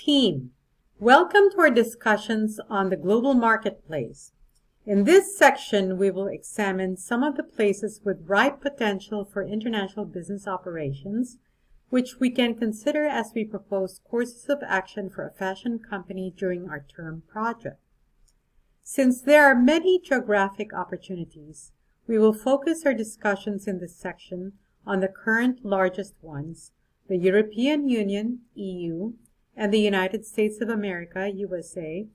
team. Welcome to our discussions on the global marketplace. In this section, we will examine some of the places with ripe potential for international business operations, which we can consider as we propose courses of action for a fashion company during our term project. Since there are many geographic opportunities, we will focus our discussions in this section on the current largest ones, the European Union, EU, and the United States of America, USA,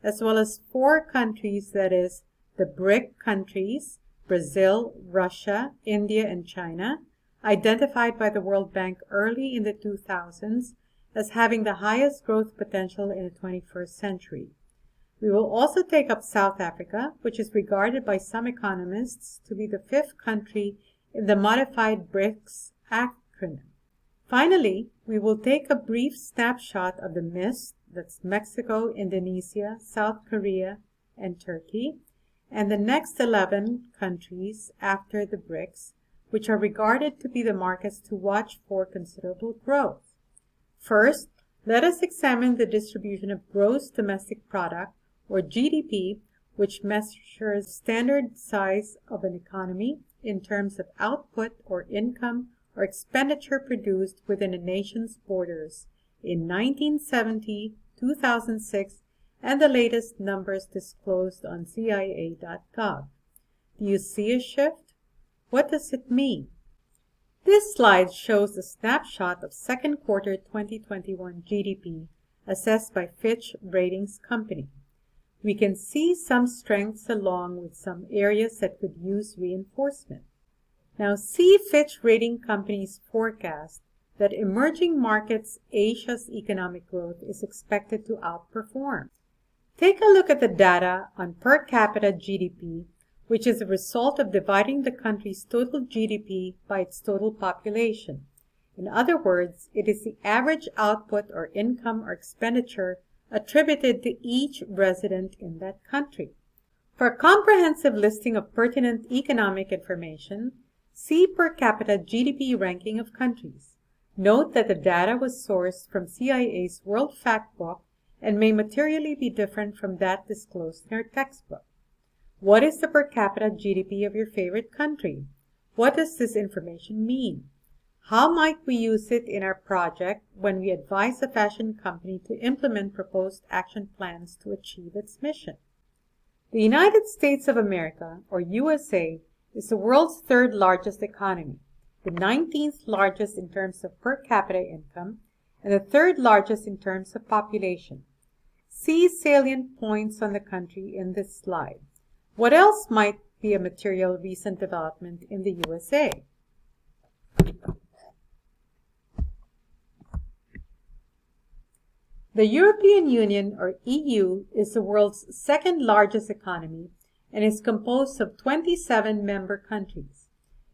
as well as 4 countries, that is, the BRIC countries, Brazil, Russia, India, and China, identified by the World Bank early in the 2000s as having the highest growth potential in the 21st century. We will also take up South Africa, which is regarded by some economists to be the 5th country in the modified BRICS acronym. Finally, we will take a brief snapshot of the MIST, that's Mexico, Indonesia, South Korea, and Turkey, and the next 11 countries after the BRICS, which are regarded to be the markets to watch for considerable growth. First, let us examine the distribution of gross domestic product, or GDP, which measures standard size of an economy in terms of output or income or expenditure produced within a nation's borders in 1970, 2006, and the latest numbers disclosed on CIA.gov. Do you see a shift? What does it mean? This slide shows a snapshot of second quarter 2021 GDP assessed by Fitch Ratings Company. We can see some strengths along with some areas that could use reinforcement. Now see Fitch Rating Company's forecast that emerging markets Asia's economic growth is expected to outperform. Take a look at the data on per capita GDP, which is a result of dividing the country's total GDP by its total population. In other words, it is the average output or income or expenditure attributed to each resident in that country. For a comprehensive listing of pertinent economic information, see per capita GDP ranking of countries. Note that the data was sourced from CIA's World Factbook and may materially be different from that disclosed in our textbook. What is the per capita GDP of your favorite country? What does this information mean? How might we use it in our project when we advise a fashion company to implement proposed action plans to achieve its mission? The United States of America, or USA, is the world's 3rd largest economy, the 19th largest in terms of per capita income, and the 3rd largest in terms of population. See salient points on the country in this slide. What else might be a material recent development in the USA? The European Union, or EU, is the world's 2nd largest economy and is composed of 27 member countries.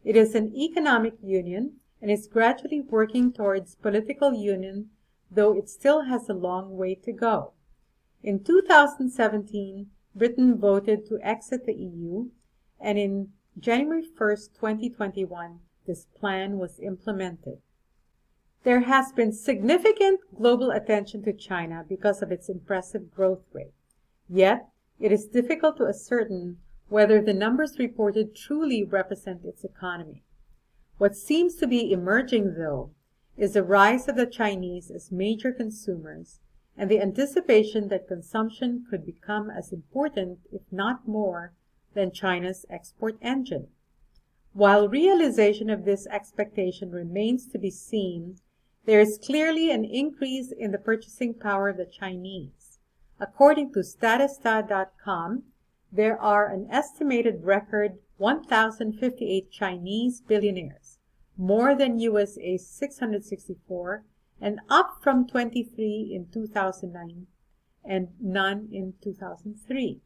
It is an economic union and is gradually working towards political union, though it still has a long way to go. In 2017, Britain voted to exit the EU, and in January 1, 2021, this plan was implemented. There has been significant global attention to China because of its impressive growth rate. Yet, it is difficult to ascertain whether the numbers reported truly represent its economy. What seems to be emerging, though, is the rise of the Chinese as major consumers and the anticipation that consumption could become as important, if not more, than China's export engine. While realization of this expectation remains to be seen, there is clearly an increase in the purchasing power of the Chinese. According to Statista.com, there are an estimated record 1,058 Chinese billionaires, more than USA's 664, and up from 23 in 2009 and none in 2003.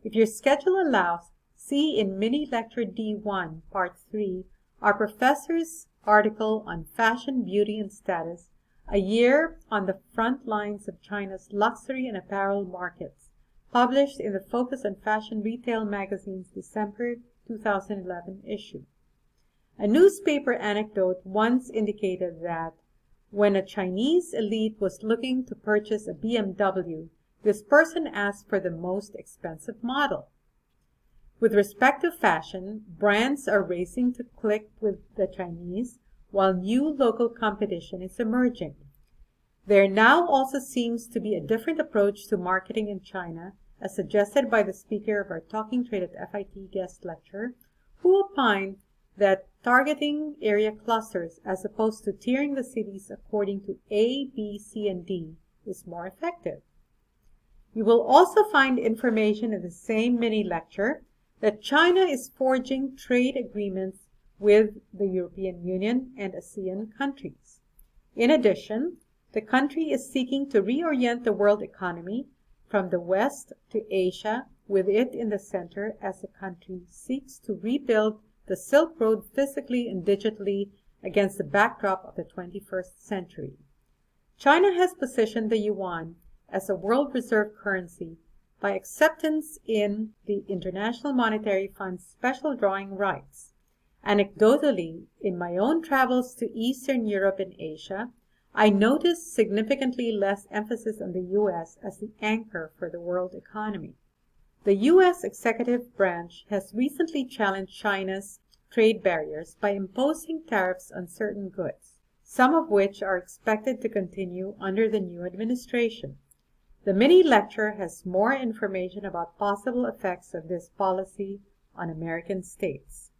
If your schedule allows, see in Mini Lecture D1, Part 3, our professor's article on Fashion, Beauty, and Status, a year on the front lines of China's luxury and apparel markets, published in the Focus on Fashion Retail magazine's December 2011 issue. A newspaper anecdote once indicated that When a Chinese elite was looking to purchase a BMW, this person asked for the most expensive model. With respect to fashion, brands are racing to click with the Chinese, while new local competition is emerging. There now also seems to be a different approach to marketing in China, as suggested by the speaker of our Talking Trade at FIT guest lecture, who opined that targeting area clusters as opposed to tiering the cities according to A, B, C, and D is more effective. You will also find information in the same mini lecture that China is forging trade agreements with the European Union and ASEAN countries. In addition, the country is seeking to reorient the world economy from the West to Asia, with it in the center as the country seeks to rebuild the Silk Road physically and digitally against the backdrop of the 21st century. China has positioned the yuan as a world reserve currency by acceptance in the International Monetary Fund's special drawing rights. Anecdotally, in my own travels to Eastern Europe and Asia, I noticed significantly less emphasis on the U.S. as the anchor for the world economy. The U.S. executive branch has recently challenged China's trade barriers by imposing tariffs on certain goods, some of which are expected to continue under the new administration. The mini lecture has more information about possible effects of this policy on American states.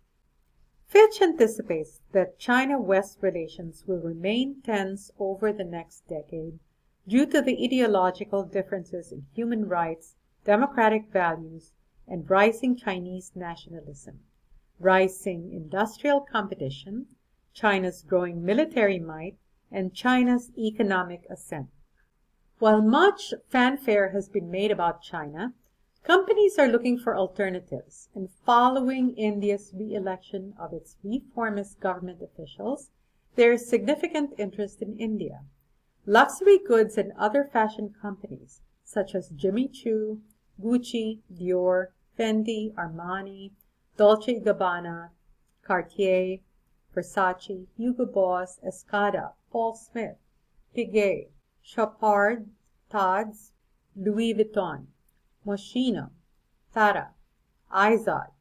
Fitch anticipates that China-West relations will remain tense over the next decade due to the ideological differences in human rights, democratic values, and rising Chinese nationalism, rising industrial competition, China's growing military might, and China's economic ascent. While much fanfare has been made about China, companies are looking for alternatives, and following India's re-election of its reformist government officials, there is significant interest in India. Luxury goods and other fashion companies, such as Jimmy Choo, Gucci, Dior, Fendi, Armani, Dolce & Gabbana, Cartier, Versace, Hugo Boss, Escada, Paul Smith, Piguet, Chopard, Tod's, Louis Vuitton, Moschino, Zara, Izod,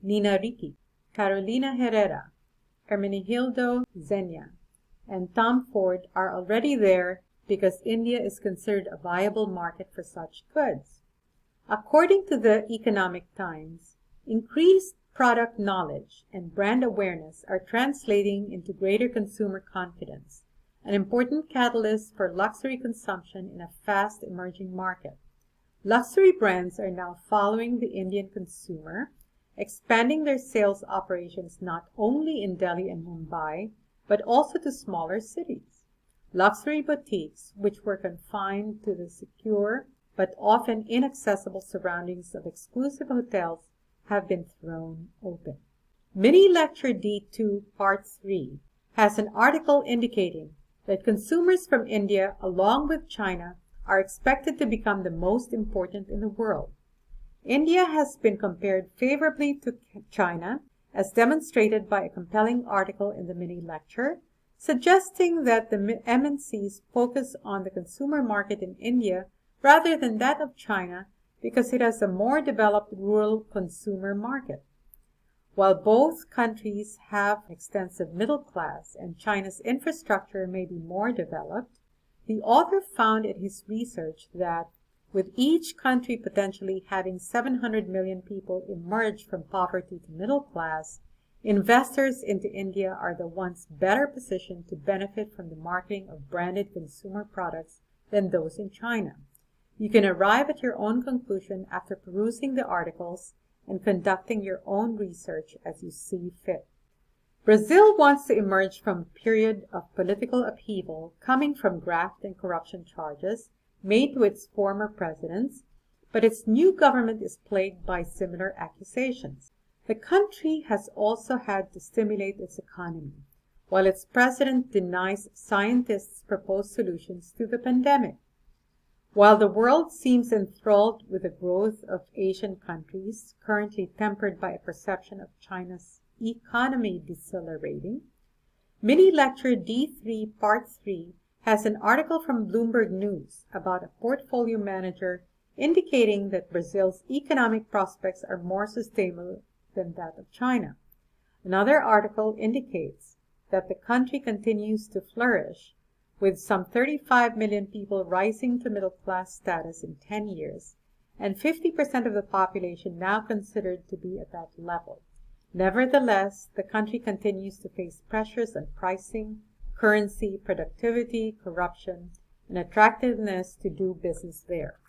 Nina Ricci, Carolina Herrera, Hermenegildo Zegna, and Tom Ford are already there because India is considered a viable market for such goods. According to the Economic Times, increased product knowledge and brand awareness are translating into greater consumer confidence, an important catalyst for luxury consumption in a fast emerging market. Luxury brands are now following the Indian consumer, expanding their sales operations not only in Delhi and Mumbai, but also to smaller cities. Luxury boutiques, which were confined to the secure but often inaccessible surroundings of exclusive hotels, have been thrown open. Mini Lecture D2 Part 3 has an article indicating that consumers from India, along with China, are expected to become the most important in the world. India has been compared favorably to China, as demonstrated by a compelling article in the mini lecture, suggesting that the MNCs focus on the consumer market in India rather than that of China because it has a more developed rural consumer market. While both countries have extensive middle class and China's infrastructure may be more developed, the author found in his research that with each country potentially having 700 million people emerge from poverty to middle class, investors into India are the ones better positioned to benefit from the marketing of branded consumer products than those in China. You can arrive at your own conclusion after perusing the articles and conducting your own research as you see fit. Brazil wants to emerge from a period of political upheaval coming from graft and corruption charges made to its former presidents, but its new government is plagued by similar accusations. The country has also had to stimulate its economy, while its president denies scientists' proposed solutions to the pandemic. While the world seems enthralled with the growth of Asian countries, currently tempered by a perception of China's economy decelerating, Mini Lecture D3 Part 3 has an article from Bloomberg News about a portfolio manager indicating that Brazil's economic prospects are more sustainable than that of China. Another article indicates that the country continues to flourish, with some 35 million people rising to middle-class status in 10 years, and 50% of the population now considered to be at that level. Nevertheless, the country continues to face pressures on pricing, currency, productivity, corruption, and attractiveness to do business there.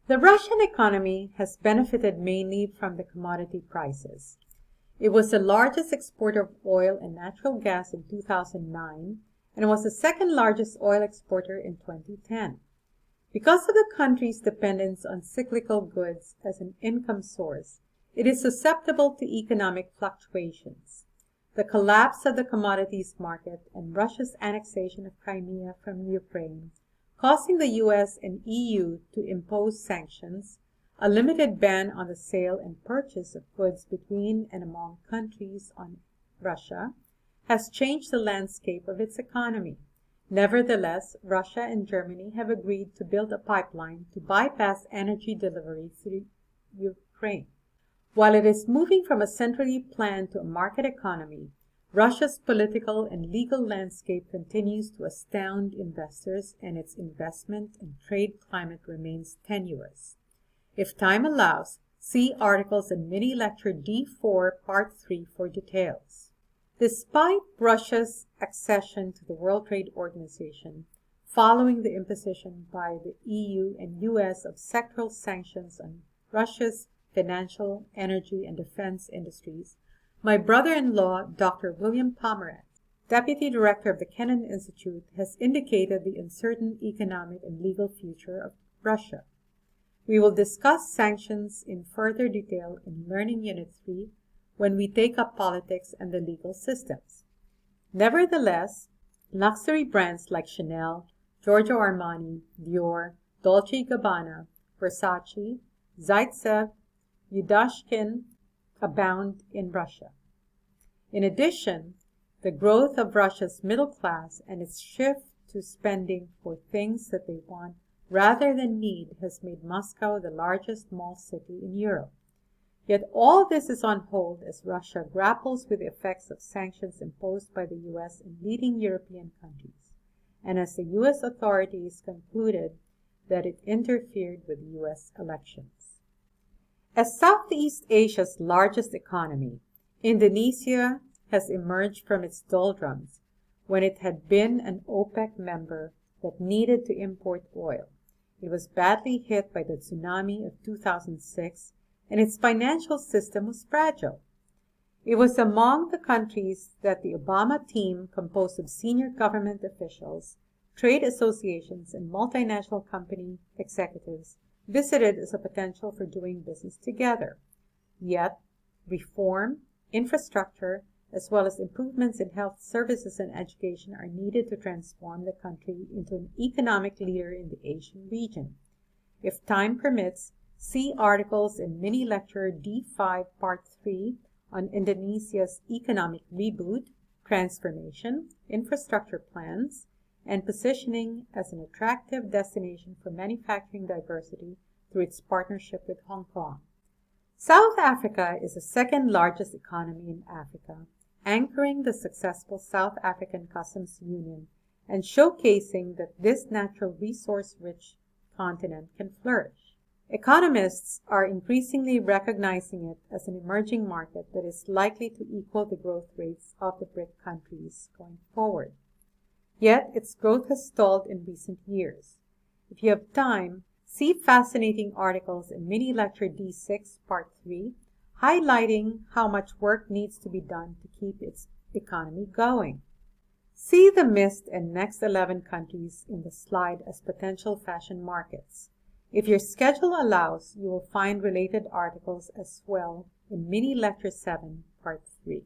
The Russian economy has benefited mainly from the commodity prices. It was the largest exporter of oil and natural gas in 2009 and was the second largest oil exporter in 2010. Because of the country's dependence on cyclical goods as an income source, it is susceptible to economic fluctuations. The collapse of the commodities market and Russia's annexation of Crimea from Ukraine, causing the US and EU to impose sanctions, a limited ban on the sale and purchase of goods between and among countries on Russia, has changed the landscape of its economy. Nevertheless, Russia and Germany have agreed to build a pipeline to bypass energy delivery through Ukraine. While it is moving from a centrally planned to a market economy, Russia's political and legal landscape continues to astound investors, and its investment and trade climate remains tenuous. If time allows, see articles in Mini Lecture D4 Part 3 for details. Despite Russia's accession to the World Trade Organization, following the imposition by the EU and US of sectoral sanctions on Russia's financial, energy, and defense industries, my brother-in-law, Dr. William Pomerantz, Deputy Director of the Kennan Institute, has indicated the uncertain economic and legal future of Russia. We will discuss sanctions in further detail in Learning Unit 3 when we take up politics and the legal systems. Nevertheless, luxury brands like Chanel, Giorgio Armani, Dior, Dolce & Gabbana, Versace, Zaitsev, Yudashkin abound in Russia. In addition, the growth of Russia's middle class and its shift to spending for things that they want rather than need has made Moscow the largest mall city in Europe. Yet all this is on hold as Russia grapples with the effects of sanctions imposed by the US and leading European countries, and as the US authorities concluded that it interfered with US elections. As Southeast Asia's largest economy, Indonesia has emerged from its doldrums when it had been an OPEC member that needed to import oil. It was badly hit by the tsunami of 2006, and its financial system was fragile. It was among the countries that the Obama team, composed of senior government officials, trade associations, and multinational company executives, visited as a potential for doing business together. Yet, reform, infrastructure, as well as improvements in health services and education are needed to transform the country into an economic leader in the Asian region. If time permits, see articles in Mini Lecture D5 Part 3 on Indonesia's economic reboot, transformation, infrastructure plans, and positioning as an attractive destination for manufacturing diversity through its partnership with Hong Kong. South Africa is the second largest economy in Africa, anchoring the successful South African Customs Union and showcasing that this natural resource-rich continent can flourish. Economists are increasingly recognizing it as an emerging market that is likely to equal the growth rates of the BRIC countries going forward. Yet its growth has stalled in recent years. If you have time, see fascinating articles in Mini Lecture D6 Part 3, highlighting how much work needs to be done to keep its economy going. See the missed and next 11 countries in the slide as potential fashion markets. If your schedule allows, you will find related articles as well in Mini Lecture 7 Part 3.